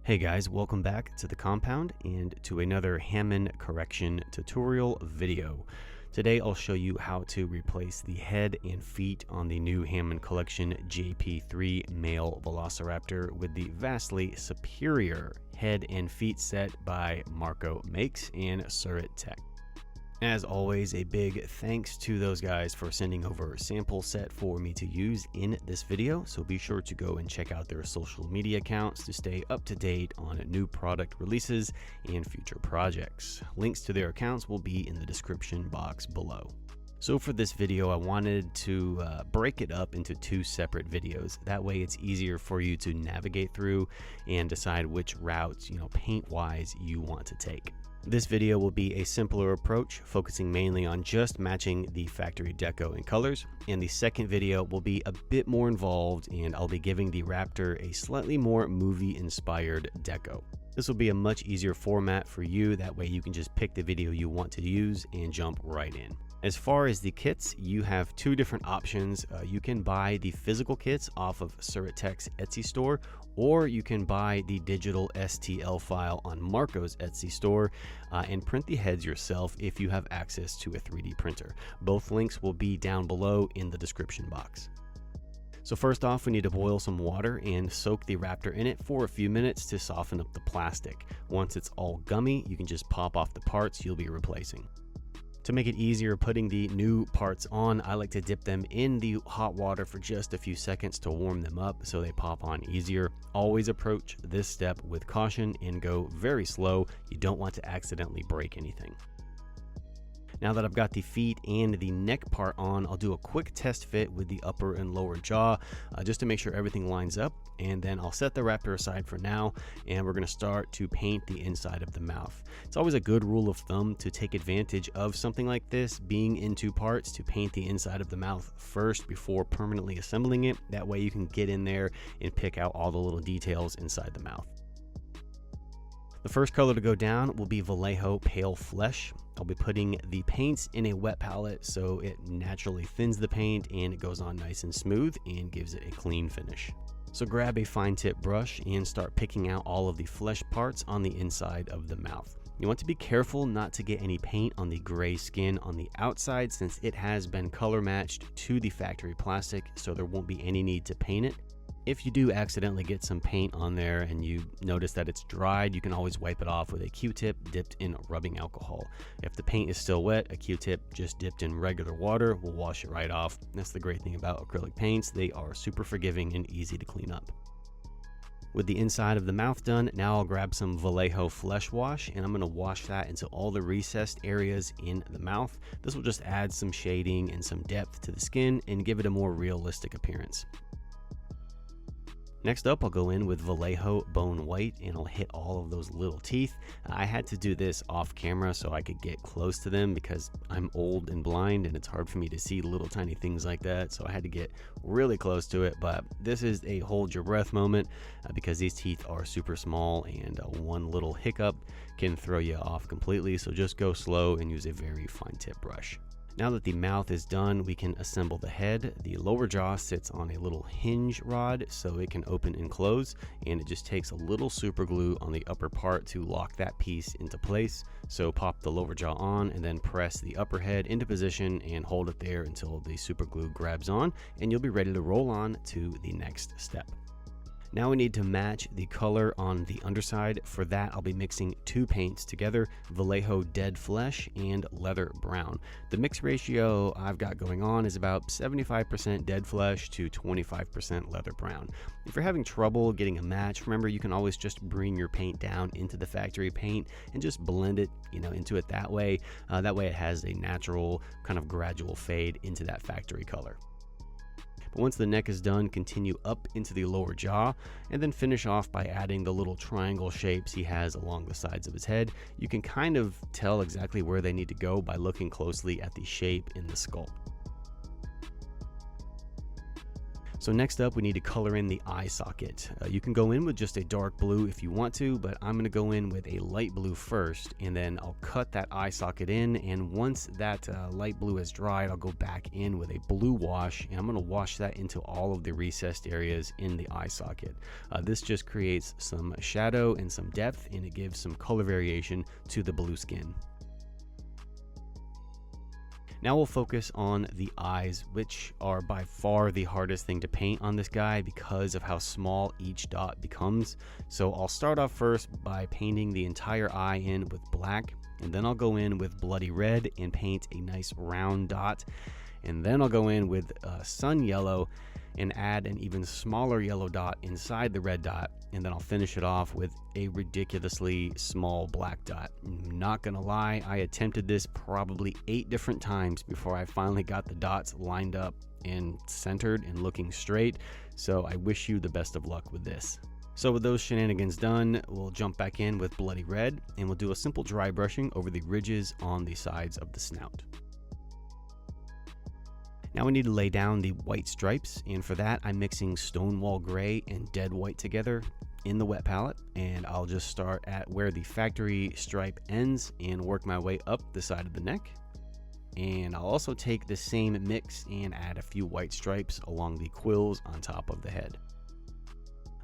Hey guys, welcome back to the compound and to another Hammond correction tutorial video. Today I'll show you how to replace the head and feet on the new Hammond Collection JP3 male Velociraptor with the vastly superior head and feet set by Marco Makes and Surit Tech. As always, a big thanks to those guys for sending over a sample set for me to use in this video, so be sure to go and check out their social media accounts to stay up to date on new product releases and future projects. Links to their accounts will be in the description box below. So for this video, I wanted to break it up into two separate videos. That way it's easier for you to navigate through and decide which routes, paint-wise you want to take. This video will be a simpler approach, focusing mainly on just matching the factory deco and colors, and the second video will be a bit more involved, and I'll be giving the Raptor a slightly more movie-inspired deco. This will be a much easier format for you, that way you can just pick the video you want to use and jump right in. As far as the kits, you have two different options. You can buy the physical kits off of Surit Tech's Etsy store, or you can buy the digital STL file on Marco's Etsy store and print the heads yourself if you have access to a 3D printer. Both links will be down below in the description box. So first off, we need to boil some water and soak the Raptor in it for a few minutes to soften up the plastic. Once it's all gummy, you can just pop off the parts you'll be replacing. To make it easier putting the new parts on, I like to dip them in the hot water for just a few seconds to warm them up so they pop on easier. Always approach this step with caution and go very slow. You don't want to accidentally break anything. Now that I've got the feet and the neck part on, I'll do a quick test fit with the upper and lower jaw just to make sure everything lines up, and then I'll set the Raptor aside for now, and we're going to start to paint the inside of the mouth. It's always a good rule of thumb to take advantage of something like this being in two parts, to paint the inside of the mouth first before permanently assembling it. That way you can get in there and pick out all the little details inside the mouth. The first color to go down will be Vallejo Pale Flesh. I'll be putting the paints in a wet palette so it naturally thins the paint and it goes on nice and smooth and gives it a clean finish. So grab a fine tip brush and start picking out all of the flesh parts on the inside of the mouth. You want to be careful not to get any paint on the gray skin on the outside, since it has been color matched to the factory plastic, so there won't be any need to paint it. If you do accidentally get some paint on there and you notice that it's dried, you can always wipe it off with a Q-tip dipped in rubbing alcohol. If the paint is still wet, a Q-tip just dipped in regular water will wash it right off. That's the great thing about acrylic paints. They are super forgiving and easy to clean up. With the inside of the mouth done, now I'll grab some Vallejo Flesh Wash and I'm going to wash that into all the recessed areas in the mouth. This will just add some shading and some depth to the skin and give it a more realistic appearance. Next up, I'll go in with Vallejo Bone White and I'll hit all of those little teeth. I had to do this off camera so I could get close to them because I'm old and blind and it's hard for me to see little tiny things like that. So I had to get really close to it, but this is a hold your breath moment because these teeth are super small and one little hiccup can throw you off completely. So just go slow and use a very fine tip brush. Now that the mouth is done, we can assemble the head. The lower jaw sits on a little hinge rod so it can open and close, and it just takes a little super glue on the upper part to lock that piece into place. So pop the lower jaw on and then press the upper head into position and hold it there until the super glue grabs on, and you'll be ready to roll on to the next step. Now we need to match the color on the underside. For that, I'll be mixing two paints together, Vallejo Dead Flesh and Leather Brown. The mix ratio I've got going on is about 75% Dead Flesh to 25% Leather Brown. If you're having trouble getting a match, remember you can always just bring your paint down into the factory paint and just blend it, into it that way. That way it has a natural kind of gradual fade into that factory color. Once the neck is done, continue up into the lower jaw and then finish off by adding the little triangle shapes he has along the sides of his head. You can kind of tell exactly where they need to go by looking closely at the shape in the sculpt. So next up, we need to color in the eye socket. You can go in with just a dark blue if you want to, but I'm going to go in with a light blue first, and then I'll cut that eye socket in, and once that light blue has dried, I'll go back in with a blue wash, and I'm going to wash that into all of the recessed areas in the eye socket. This just creates some shadow and some depth, and it gives some color variation to the blue skin. Now we'll focus on the eyes, which are by far the hardest thing to paint on this guy because of how small each dot becomes. So I'll start off first by painting the entire eye in with black, and then I'll go in with bloody red and paint a nice round dot. And then I'll go in with sun yellow and add an even smaller yellow dot inside the red dot, and then I'll finish it off with a ridiculously small black dot. I'm not gonna lie, I attempted this probably 8 different times before I finally got the dots lined up and centered and looking straight, so I wish you the best of luck with this. So with those shenanigans done, we'll jump back in with bloody red, and we'll do a simple dry brushing over the ridges on the sides of the snout. Now we need to lay down the white stripes, and for that I'm mixing Stonewall Gray and Dead White together in the wet palette, and I'll just start at where the factory stripe ends and work my way up the side of the neck. And I'll also take the same mix and add a few white stripes along the quills on top of the head.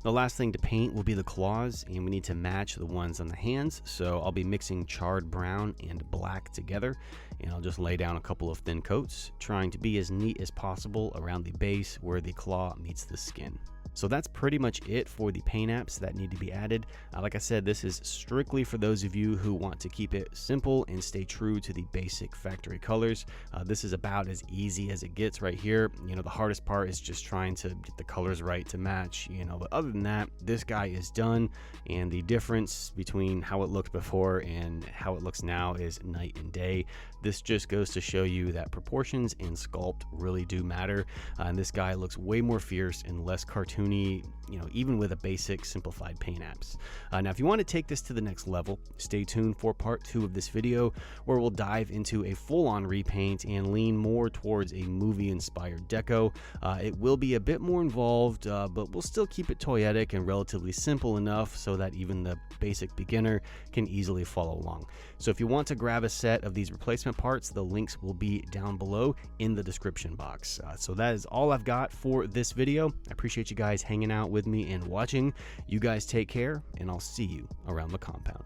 The last thing to paint will be the claws, and we need to match the ones on the hands, so I'll be mixing charred brown and black together, and I'll just lay down a couple of thin coats, trying to be as neat as possible around the base where the claw meets the skin. So that's pretty much it for the paint apps that need to be added. Like I said, this is strictly for those of you who want to keep it simple and stay true to the basic factory colors. This is about as easy as it gets right here. You know, the hardest part is just trying to get the colors right to match, you know, but other than that, this guy is done, and the difference between how it looked before and how it looks now is night and day. This just goes to show you that proportions and sculpt really do matter, and this guy looks way more fierce and less cartoony, you know, even with a basic simplified paint apps. Now if you want to take this to the next level, stay tuned for part 2 of this video, where we'll dive into a full-on repaint and lean more towards a movie-inspired deco. It will be a bit more involved, but we'll still keep it toyetic and relatively simple enough so that even the basic beginner can easily follow along. So if you want to grab a set of these replacement parts, the links will be down below in the description box. So that is all I've got for this video. I appreciate you guys hanging out with me and watching. You guys take care, and I'll see you around the compound.